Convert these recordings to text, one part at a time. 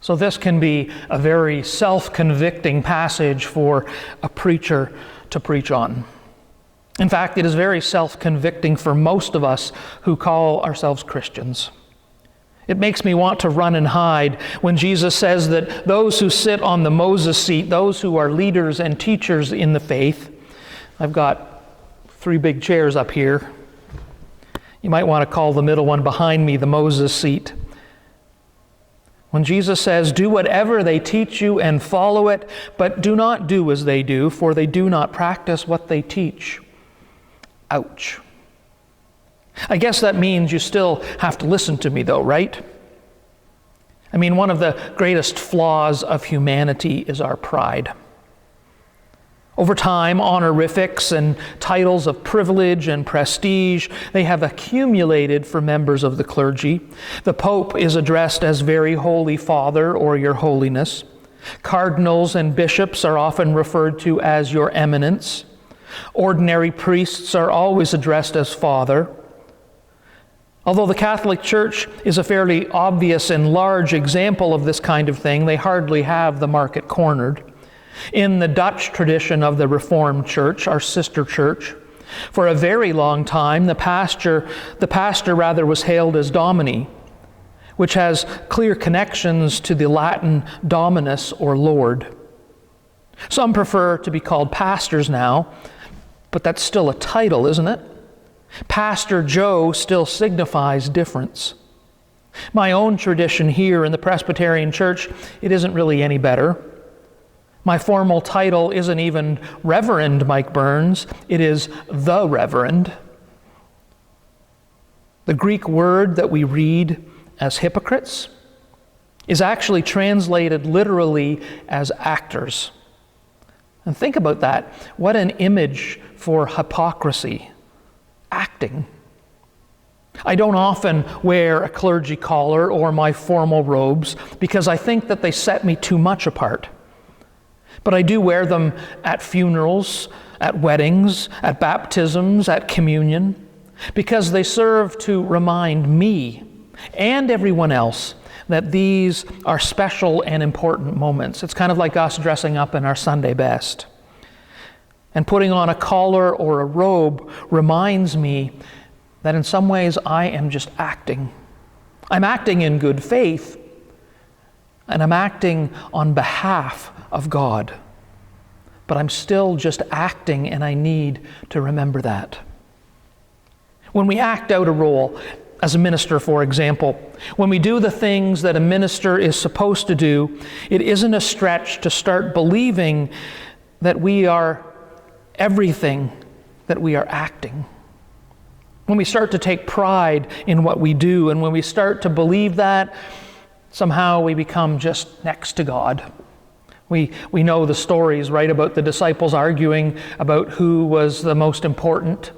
So this can be a very self-convicting passage for a preacher to preach on. In fact, it is very self-convicting for most of us who call ourselves Christians. It makes me want to run and hide when Jesus says that those who sit on the Moses seat, those who are leaders and teachers in the faith, I've got 3 big chairs up here. You might want to call the middle one behind me the Moses seat. When Jesus says, do whatever they teach you and follow it, but do not do as they do, for they do not practice what they teach. Ouch. I guess that means you still have to listen to me though, right? I mean, one of the greatest flaws of humanity is our pride. Over time, honorifics and titles of privilege and prestige, they have accumulated for members of the clergy. The Pope is addressed as Very Holy Father or Your Holiness. Cardinals and bishops are often referred to as Your Eminence. Ordinary priests are always addressed as Father. Although the Catholic Church is a fairly obvious and large example of this kind of thing, they hardly have the market cornered. In the Dutch tradition of the Reformed Church, our sister church, for a very long time the pastor was hailed as Domini, which has clear connections to the Latin Dominus or Lord. Some prefer to be called pastors now, but that's still a title, isn't it? Pastor Joe still signifies difference. My own tradition here in the Presbyterian Church, it isn't really any better. My formal title isn't even Reverend Mike Burns, it is the Reverend. The Greek word that we read as hypocrites is actually translated literally as actors. And think about that. What an image for hypocrisy. Acting. I don't often wear a clergy collar or my formal robes because I think that they set me too much apart. But I do wear them at funerals, at weddings, at baptisms, at communion, because they serve to remind me and everyone else that these are special and important moments. It's kind of like us dressing up in our Sunday best. And putting on a collar or a robe reminds me that in some ways I am just acting. I'm acting in good faith, and I'm acting on behalf of God. But I'm still just acting, and I need to remember that. When we act out a role, as a minister, for example, when we do the things that a minister is supposed to do, it isn't a stretch to start believing that we are everything that we are acting. When we start to take pride in what we do, and when we start to believe that, somehow we become just next to God. We know the stories, right, about the disciples arguing about who was the most important.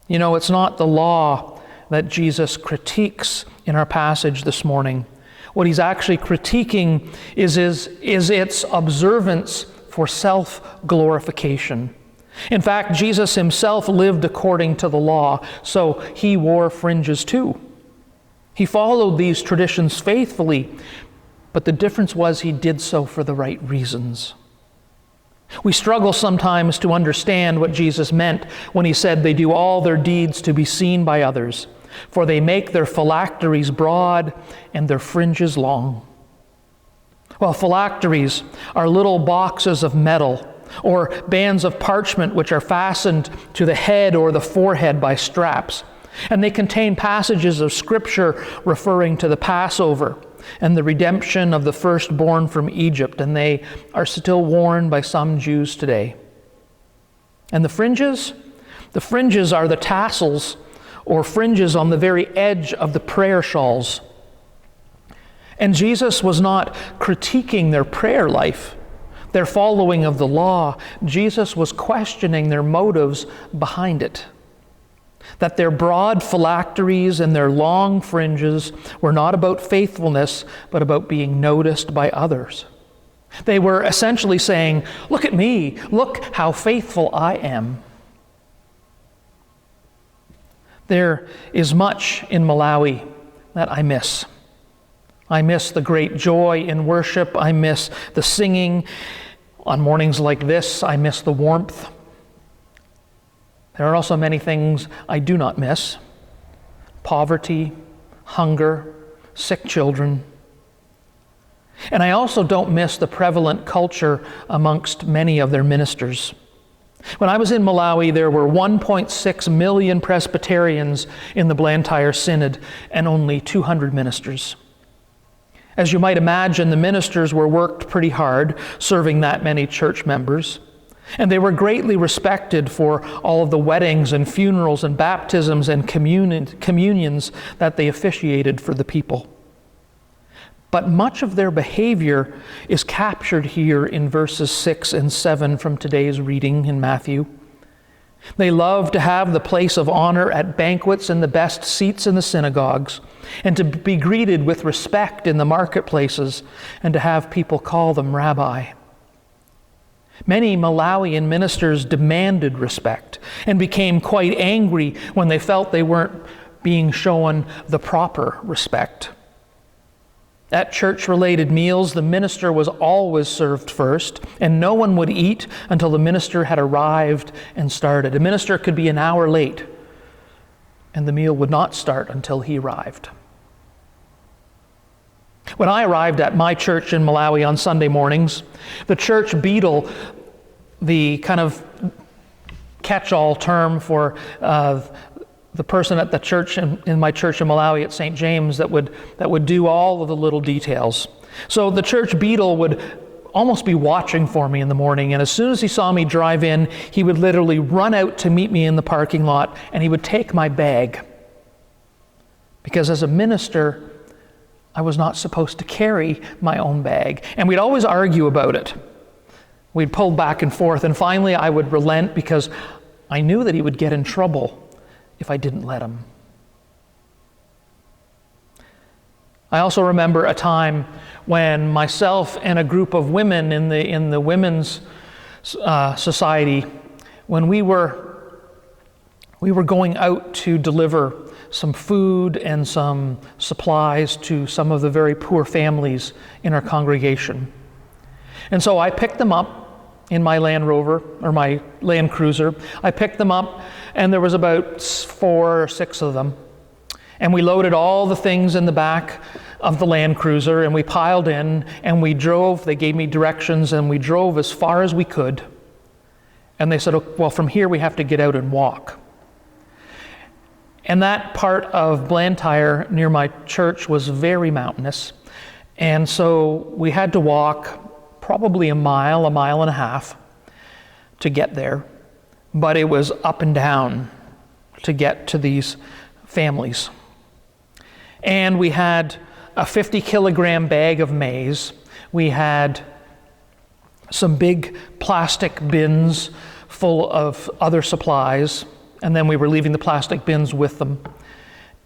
You know, it's not the law that Jesus critiques in our passage this morning. What he's actually critiquing is its observance for self-glorification. In fact, Jesus himself lived according to the law, so he wore fringes too. He followed these traditions faithfully, but the difference was he did so for the right reasons. We struggle sometimes to understand what Jesus meant when he said they do all their deeds to be seen by others, for they make their phylacteries broad and their fringes long. Well, phylacteries are little boxes of metal or bands of parchment which are fastened to the head or the forehead by straps. And they contain passages of Scripture referring to the Passover and the redemption of the firstborn from Egypt, and they are still worn by some Jews today. And the fringes? The fringes are the tassels or fringes on the very edge of the prayer shawls. And Jesus was not critiquing their prayer life, their following of the law. Jesus was questioning their motives behind it. That their broad phylacteries and their long fringes were not about faithfulness, but about being noticed by others. They were essentially saying, "Look at me, look how faithful I am." There is much in Malawi that I miss. I miss the great joy in worship. I miss the singing. On mornings like this, I miss the warmth. There are also many things I do not miss: poverty, hunger, sick children. And I also don't miss the prevalent culture amongst many of their ministers. When I was in Malawi, there were 1.6 million Presbyterians in the Blantyre Synod and only 200 ministers. As you might imagine, the ministers were worked pretty hard serving that many church members, and they were greatly respected for all of the weddings and funerals and baptisms and communions that they officiated for the people. But much of their behavior is captured here in verses 6 and 7 from today's reading in Matthew. They love to have the place of honor at banquets and the best seats in the synagogues, and to be greeted with respect in the marketplaces, and to have people call them rabbi. Many Malawian ministers demanded respect and became quite angry when they felt they weren't being shown the proper respect. At church-related meals, the minister was always served first, and no one would eat until the minister had arrived and started. A minister could be an hour late, and the meal would not start until he arrived. When I arrived at my church in Malawi on Sunday mornings, the church beadle, the kind of catch-all term for the person at the church in my church in Malawi at St. James that would do all of the little details. So the church beadle would almost be watching for me in the morning, and as soon as he saw me drive in, he would literally run out to meet me in the parking lot, and he would take my bag. Because as a minister, I was not supposed to carry my own bag. And we'd always argue about it. We'd pull back and forth, and finally I would relent because I knew that he would get in trouble if I didn't let him. I also remember a time when myself and a group of women in the women's society, when we were going out to deliver some food and some supplies to some of the very poor families in our congregation. And so I picked them up in my Land Rover, or my Land Cruiser. I picked them up, and there was about 4 or 6 of them. And we loaded all the things in the back of the Land Cruiser, and we piled in, and we drove. They gave me directions, and we drove as far as we could. And they said, "Oh, well, from here we have to get out and walk." And that part of Blantyre near my church was very mountainous. And so we had to walk probably a mile and a half to get there. But it was up and down to get to these families. And we had a 50-kilogram bag of maize. We had some big plastic bins full of other supplies, and then we were leaving the plastic bins with them.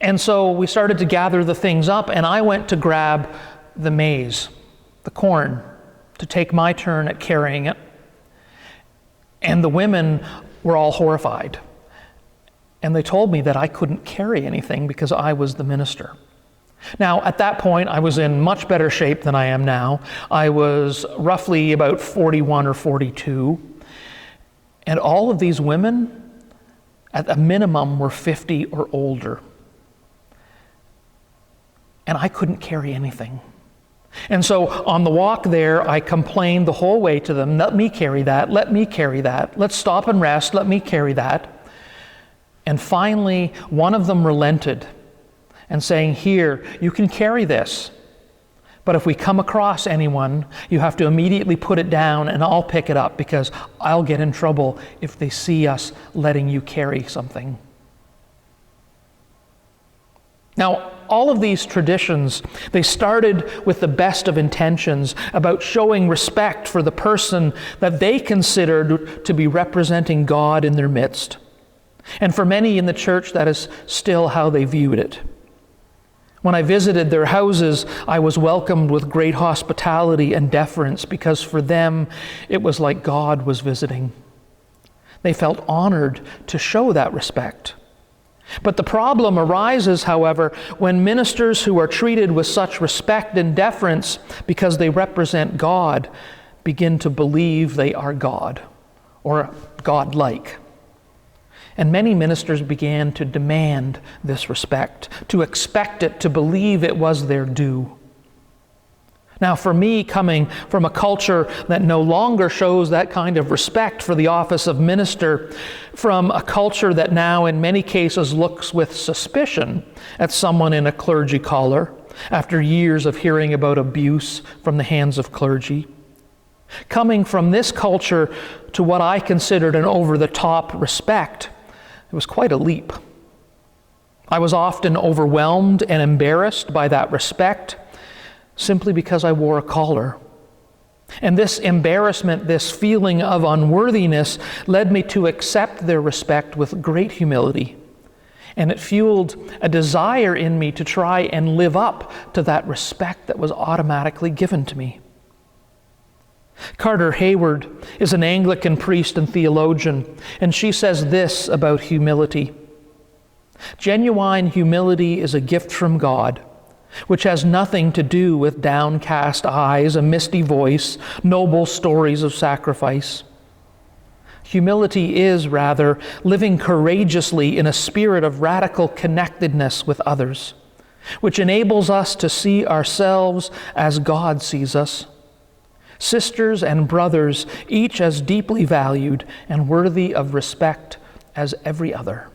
And so we started to gather the things up, and I went to grab the maize, the corn, to take my turn at carrying it. And the women were all horrified. And they told me that I couldn't carry anything because I was the minister. Now, at that point, I was in much better shape than I am now. I was roughly about 41 or 42. And all of these women, at a minimum, were 50 or older. And I couldn't carry anything. And so on the walk there, I complained the whole way to them, "Let me carry that, let me carry that. Let's stop and rest, let me carry that." And finally, one of them relented and saying, "Here, you can carry this. But if we come across anyone, you have to immediately put it down and I'll pick it up because I'll get in trouble if they see us letting you carry something." Now, all of these traditions, they started with the best of intentions about showing respect for the person that they considered to be representing God in their midst. And for many in the church, that is still how they viewed it. When I visited their houses, I was welcomed with great hospitality and deference because for them, it was like God was visiting. They felt honored to show that respect. But the problem arises, however, when ministers who are treated with such respect and deference because they represent God begin to believe they are God or God-like. And many ministers began to demand this respect, to expect it, to believe it was their due. Now, for me, coming from a culture that no longer shows that kind of respect for the office of minister, from a culture that now in many cases looks with suspicion at someone in a clergy collar after years of hearing about abuse from the hands of clergy, coming from this culture to what I considered an over-the-top respect, it was quite a leap. I was often overwhelmed and embarrassed by that respect simply because I wore a collar. And this embarrassment, this feeling of unworthiness, led me to accept their respect with great humility. And it fueled a desire in me to try and live up to that respect that was automatically given to me. Carter Hayward is an Anglican priest and theologian, and she says this about humility. Genuine humility is a gift from God, which has nothing to do with downcast eyes, a misty voice, noble stories of sacrifice. Humility is, rather, living courageously in a spirit of radical connectedness with others, which enables us to see ourselves as God sees us. Sisters and brothers, each as deeply valued and worthy of respect as every other.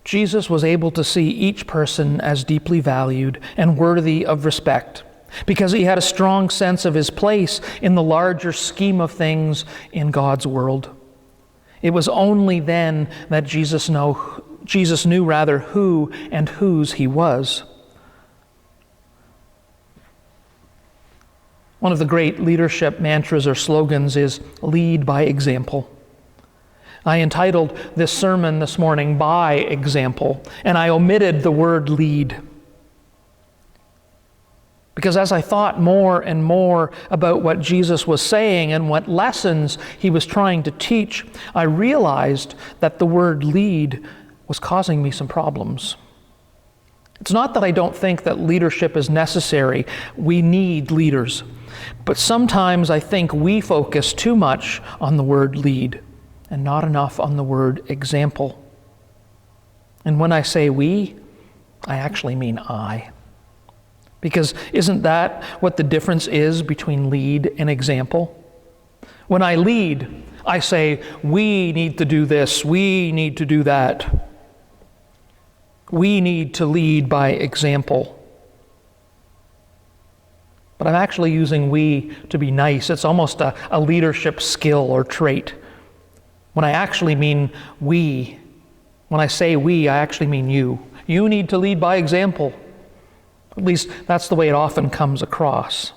Jesus was able to see each person as deeply valued and worthy of respect because he had a strong sense of his place in the larger scheme of things in God's world. It was only then that Jesus knew who and whose he was. One of the great leadership mantras or slogans is lead by example. I entitled this sermon this morning, By Example, and I omitted the word lead. Because as I thought more and more about what Jesus was saying and what lessons he was trying to teach, I realized that the word lead was causing me some problems. It's not that I don't think that leadership is necessary. We need leaders. But sometimes I think we focus too much on the word lead and not enough on the word example. And when I say we, I actually mean I. Because isn't that what the difference is between lead and example? When I lead, I say, we need to do this, we need to do that. We need to lead by example. But I'm actually using we to be nice. It's almost a leadership skill or trait. When I actually mean we, when I say we, I actually mean you. You need to lead by example. At least that's the way it often comes across.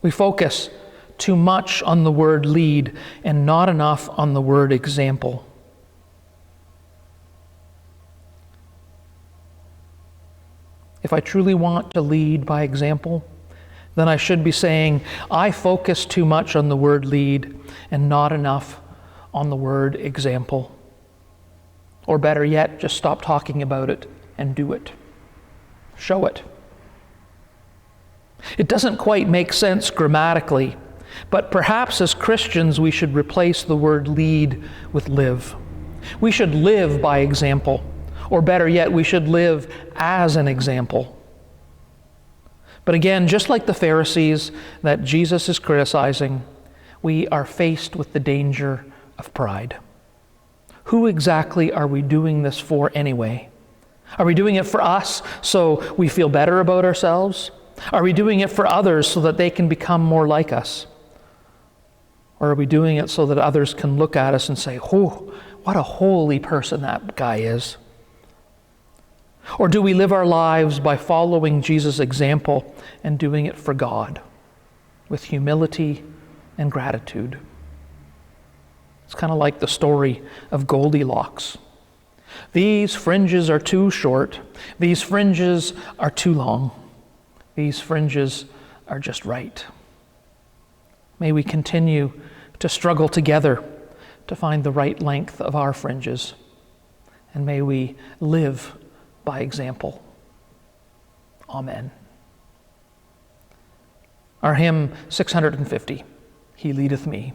We focus too much on the word lead and not enough on the word example. If I truly want to lead by example, then I should be saying, I focus too much on the word lead and not enough on the word example. Or better yet, just stop talking about it and do it. Show it. It doesn't quite make sense grammatically, but perhaps as Christians we should replace the word lead with live. We should live by example, or better yet, we should live as an example. But again, just like the Pharisees that Jesus is criticizing, we are faced with the danger of pride. Who exactly are we doing this for anyway? Are we doing it for us so we feel better about ourselves? Are we doing it for others so that they can become more like us? Or are we doing it so that others can look at us and say, oh, what a holy person that guy is? Or do we live our lives by following Jesus' example and doing it for God with humility and gratitude? It's kind of like the story of Goldilocks. These fringes are too short. These fringes are too long. These fringes are just right. May we continue to struggle together to find the right length of our fringes. And may we live by example. Amen. Our hymn 650, He Leadeth Me.